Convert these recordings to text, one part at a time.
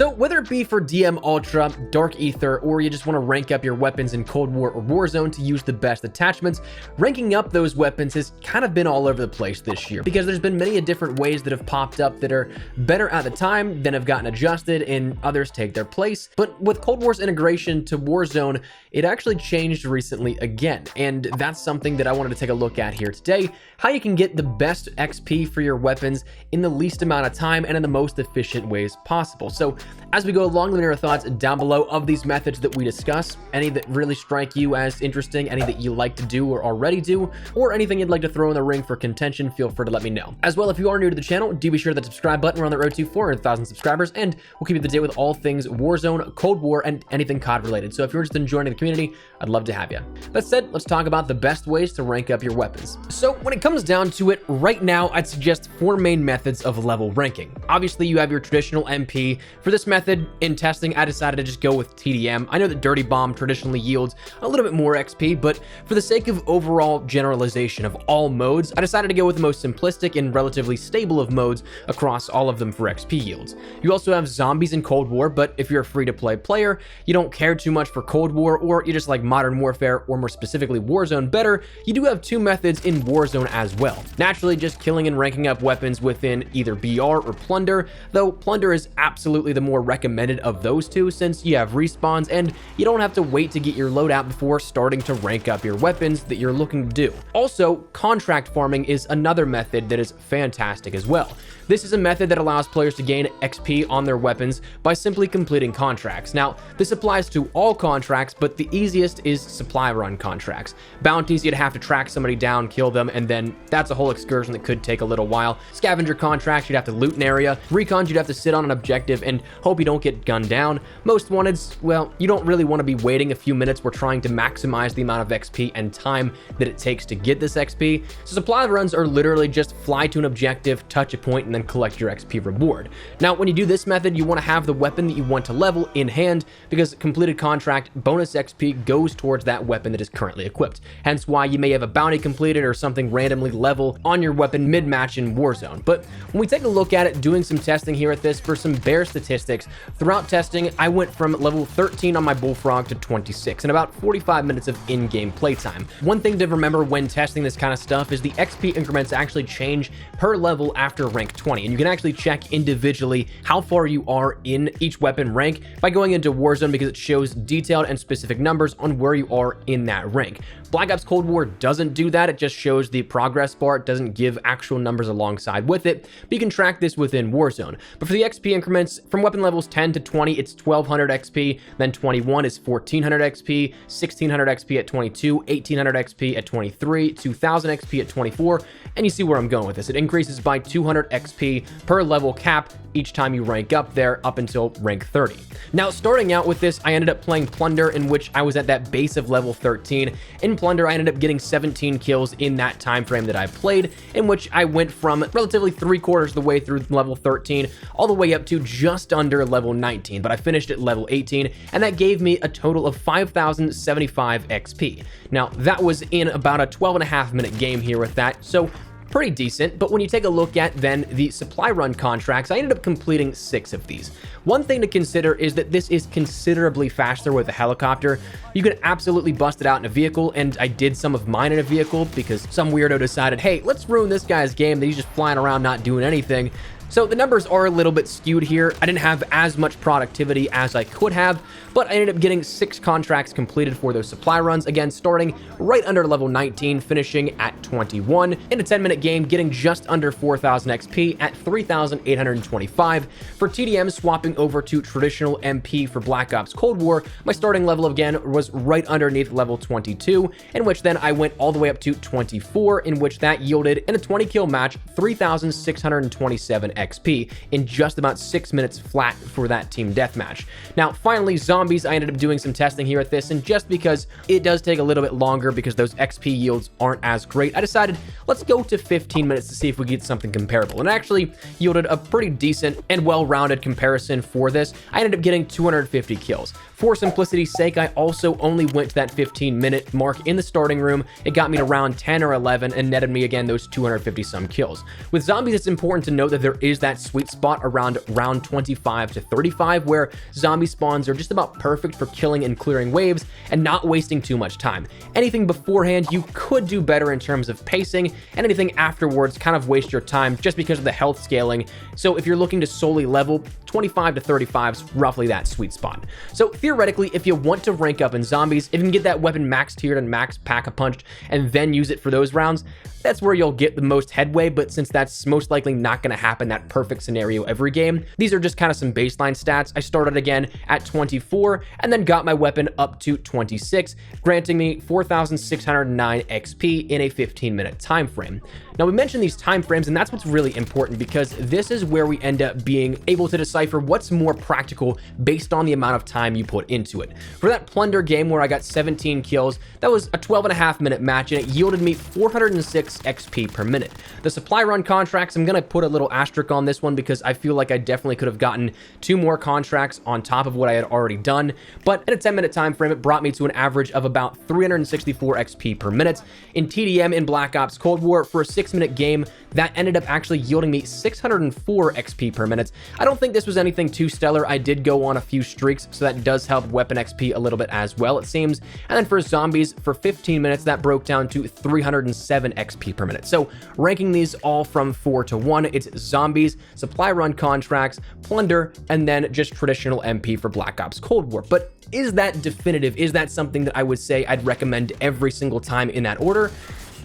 So whether it be for DM Ultra, Dark Ether, or you just want to rank up your weapons in Cold War or Warzone to use the best attachments, ranking up those weapons has kind of been all over the place this year because there's been many different ways that have popped up that are better at the time, then have gotten adjusted, and others take their place. But with Cold War's integration to Warzone, it actually changed recently again, and that's something that I wanted to take a look at here today, how you can get the best XP for your weapons in the least amount of time and in the most efficient ways possible. So as we go along, let me know your thoughts down below of these methods that we discuss, any that really strike you as interesting, any that you like to do or already do, or anything you'd like to throw in the ring for contention, feel free to let me know. As well, if you are new to the channel, do be sure to hit the subscribe button. We're on the road to 400,000 subscribers, and we'll keep you up to date with all things Warzone, Cold War, and anything COD related. So if you're interested in joining the community, I'd love to have you. That said, let's talk about the best ways to rank up your weapons. So when it comes down to it, right now, I'd suggest 4 main methods of level ranking. Obviously, you have your traditional MP. For this method, in testing, I decided to just go with TDM. I know that Dirty Bomb traditionally yields a little bit more XP, but for the sake of overall generalization of all modes, I decided to go with the most simplistic and relatively stable of modes across all of them for XP yields. You also have zombies in Cold War, but if you're a free-to-play player, you don't care too much for Cold War, or you just like Modern Warfare, or more specifically Warzone better, you do have 2 methods in Warzone as well. Naturally, just killing and ranking up weapons within either BR or Plunder, though Plunder is absolutely the more recommended of those 2 since you have respawns and you don't have to wait to get your loadout before starting to rank up your weapons that you're looking to do. Also, contract farming is another method that is fantastic as well. This is a method that allows players to gain XP on their weapons by simply completing contracts. Now, this applies to all contracts, but the easiest is supply run contracts. Bounties, you'd have to track somebody down, kill them, and then that's a whole excursion that could take a little while. Scavenger contracts, you'd have to loot an area. Recons, you'd have to sit on an objective and hope you don't get gunned down. Most wanteds, well, you don't really want to be waiting a few minutes. We're trying to maximize the amount of XP and time that it takes to get this XP. So supply runs are literally just fly to an objective, touch a point, and then collect your XP reward. Now, when you do this method, you want to have the weapon that you want to level in hand because completed contract bonus XP goes towards that weapon that is currently equipped. Hence why you may have a bounty completed or something randomly level on your weapon mid-match in Warzone. But when we take a look at it, doing some testing here at this for some bare statistics, throughout testing, I went from level 13 on my Bullfrog to 26 in about 45 minutes of in-game playtime. One thing to remember when testing this kind of stuff is the XP increments actually change per level after rank 20, and you can actually check individually how far you are in each weapon rank by going into Warzone because it shows detailed and specific numbers on where you are in that rank. Black Ops Cold War doesn't do that. It just shows the progress bar. It doesn't give actual numbers alongside with it, but you can track this within Warzone. But for the XP increments, from weapon levels 10 to 20, it's 1200 XP, then 21 is 1400 XP, 1600 XP at 22, 1800 XP at 23, 2000 XP at 24, and you see where I'm going with this. It increases by 200 XP per level cap each time you rank up there up until rank 30. Now, starting out with this, I ended up playing Plunder, in which I was at that base of level 13. In Plunder, I ended up getting 17 kills in that time frame that I played, in which I went from relatively 3/4 of the way through level 13 all the way up to just under level 19, but I finished at level 18, and that gave me a total of 5,075 XP. Now, that was in about a 12.5-minute game here with that, so pretty decent. But when you take a look at then the supply run contracts, I ended up completing 6 of these. One thing to consider is that this is considerably faster with a helicopter. You can absolutely bust it out in a vehicle, and I did some of mine in a vehicle because some weirdo decided, hey, let's ruin this guy's game that he's just flying around not doing anything. So the numbers are a little bit skewed here. I didn't have as much productivity as I could have, but I ended up getting 6 contracts completed for those supply runs, again, starting right under level 19, finishing at 21. In a 10-minute game, getting just under 4,000 XP at 3,825. For TDM, swapping over to traditional MP for Black Ops Cold War, my starting level again was right underneath level 22, in which then I went all the way up to 24, in which that yielded in a 20-kill match, 3,627 XP in just about 6 minutes flat for that team deathmatch. Now, finally, zombies, I ended up doing some testing here at this, and just because it does take a little bit longer because those XP yields aren't as great, I decided let's go to 15 minutes to see if we get something comparable, and actually yielded a pretty decent and well-rounded comparison for this. I ended up getting 250 kills. For simplicity's sake, I also only went to that 15-minute mark in the starting room. It got me to round 10 or 11 and netted me again those 250 some kills. With zombies, it's important to note that there is is that sweet spot around round 25 to 35 where zombie spawns are just about perfect for killing and clearing waves and not wasting too much time. Anything beforehand you could do better in terms of pacing, and anything afterwards kind of waste your time just because of the health scaling. So if you're looking to solely level, 25 to 35 is roughly that sweet spot. So theoretically, if you want to rank up in zombies, if you can get that weapon max tiered and max pack-a-punched and then use it for those rounds, that's where you'll get the most headway. But since that's most likely not going to happen, that perfect scenario every game, these are just kind of some baseline stats. I started again at 24 and then got my weapon up to 26, granting me 4,609 XP in a 15-minute time frame. Now, we mentioned these time frames, and that's what's really important, because this is where we end up being able to decipher what's more practical based on the amount of time you put into it. For that plunder game where I got 17 kills, that was a 12.5-minute match, and it yielded me 406 XP per minute. The supply run contracts, I'm going to put a little asterisk on this one because I feel like I definitely could have gotten 2 more contracts on top of what I had already done, but in a 10-minute time frame, it brought me to an average of about 364 XP per minute. In TDM in Black Ops Cold War, for a 6-minute game, that ended up actually yielding me 604 XP per minute. I don't think this was anything too stellar. I did go on a few streaks, so that does help weapon XP a little bit as well, it seems. And then for zombies, for 15 minutes, that broke down to 307 XP per minute. So ranking these all from 4 to 1, it's zombies, supply run contracts, plunder, and then just traditional MP for Black Ops Cold War. But is that definitive? Is that something that I would say I'd recommend every single time in that order?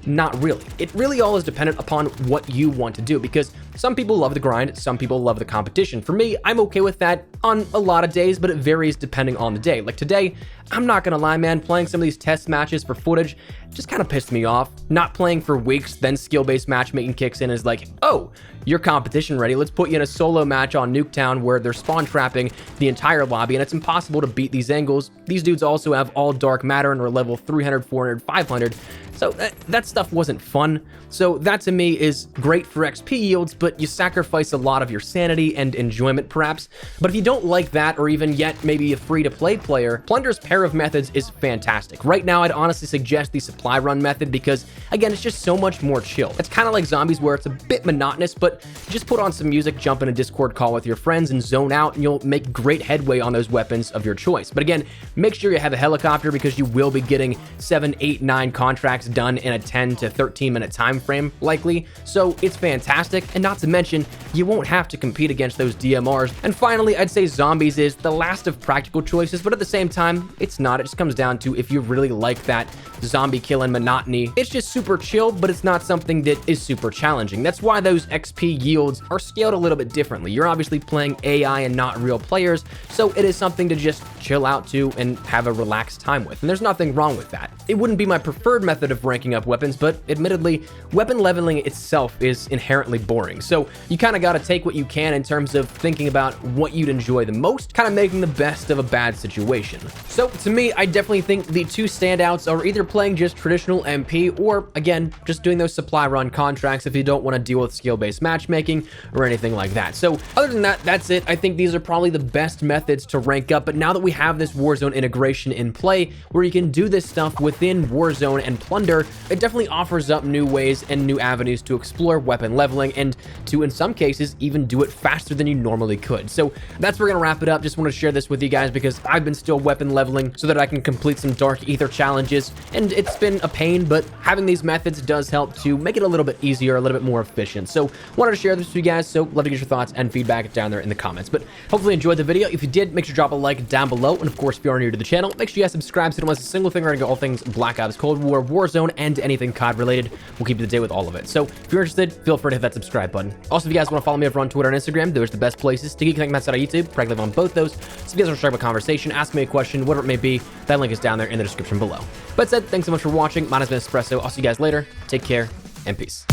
Not really. It really all is dependent upon what you want to do, because some people love the grind, some people love the competition. For me, I'm okay with that on a lot of days, but it varies depending on the day. Like today, I'm not gonna lie, man, playing some of these test matches for footage just kind of pissed me off. Not playing for weeks, then skill-based matchmaking kicks in, is like, oh, you're competition ready. Let's put you in a solo match on Nuketown where they're spawn trapping the entire lobby and it's impossible to beat these angles. These dudes also have all dark matter and are level 300, 400, 500. So that stuff wasn't fun. So that to me is great for XP yields, but you sacrifice a lot of your sanity and enjoyment perhaps. But if you don't like that, or even yet maybe a free-to-play player, Plunder's pair of methods is fantastic. Right now, I'd honestly suggest the supply run method because, again, it's just so much more chill. It's kind of like zombies where it's a bit monotonous, but just put on some music, jump in a Discord call with your friends, and zone out, and you'll make great headway on those weapons of your choice. But again, make sure you have a helicopter because you will be getting 7, 8, 9 contracts done in a 10 to 13 minute time frame, likely. So it's fantastic, and not to mention, you won't have to compete against those DMRs. And finally, I'd say zombies is the last of practical choices, but at the same time, it's not. It just comes down to if you really like that zombie killing monotony. It's just super chill, but it's not something that is super challenging. That's why those XP yields are scaled a little bit differently. You're obviously playing AI and not real players, so it is something to just chill out to and have a relaxed time with, and there's nothing wrong with that. It wouldn't be my preferred method of ranking up weapons, but admittedly, weapon leveling itself is inherently boring, so you kind of got to take what you can in terms of thinking about what you'd enjoy the most, kind of making the best of a bad situation. So to me, I definitely think the two standouts are either playing just traditional MP or, again, just doing those supply run contracts if you don't want to deal with skill-based matchmaking or anything like that. So other than that, that's it. I think these are probably the best methods to rank up, but now that we have this Warzone integration in play where you can do this stuff within Warzone and Plunder, it definitely offers up new ways and new avenues to explore weapon leveling and to, in some cases, even do it faster than you normally could. So that's where we're gonna wrap it up. Just want to share this with you guys because I've been still weapon leveling so that I can complete some Dark Ether challenges, and it's been a pain, but having these methods does help to make it a little bit easier, a little bit more efficient. So wanted to share this with you guys, so love to get your thoughts and feedback down there in the comments. But hopefully you enjoyed the video. If you did, make sure to drop a like down below, and of course, if you are new to the channel, make sure you guys subscribe so you don't miss a single thing regarding all things Black Ops Cold War, Warzone, and anything COD related. We'll keep you up to date with all of it. So if you're interested, feel free to hit that subscribe button. Also, if you guys want to follow me over on Twitter and Instagram, those are the best places to get connected outside of YouTube. Probably live on both those. So if you guys want to start a conversation, ask me a question, whatever it may be, that link is down there in the description below. But that said, thanks so much for watching. Mine has been Espresso. I'll see you guys later. Take care and peace.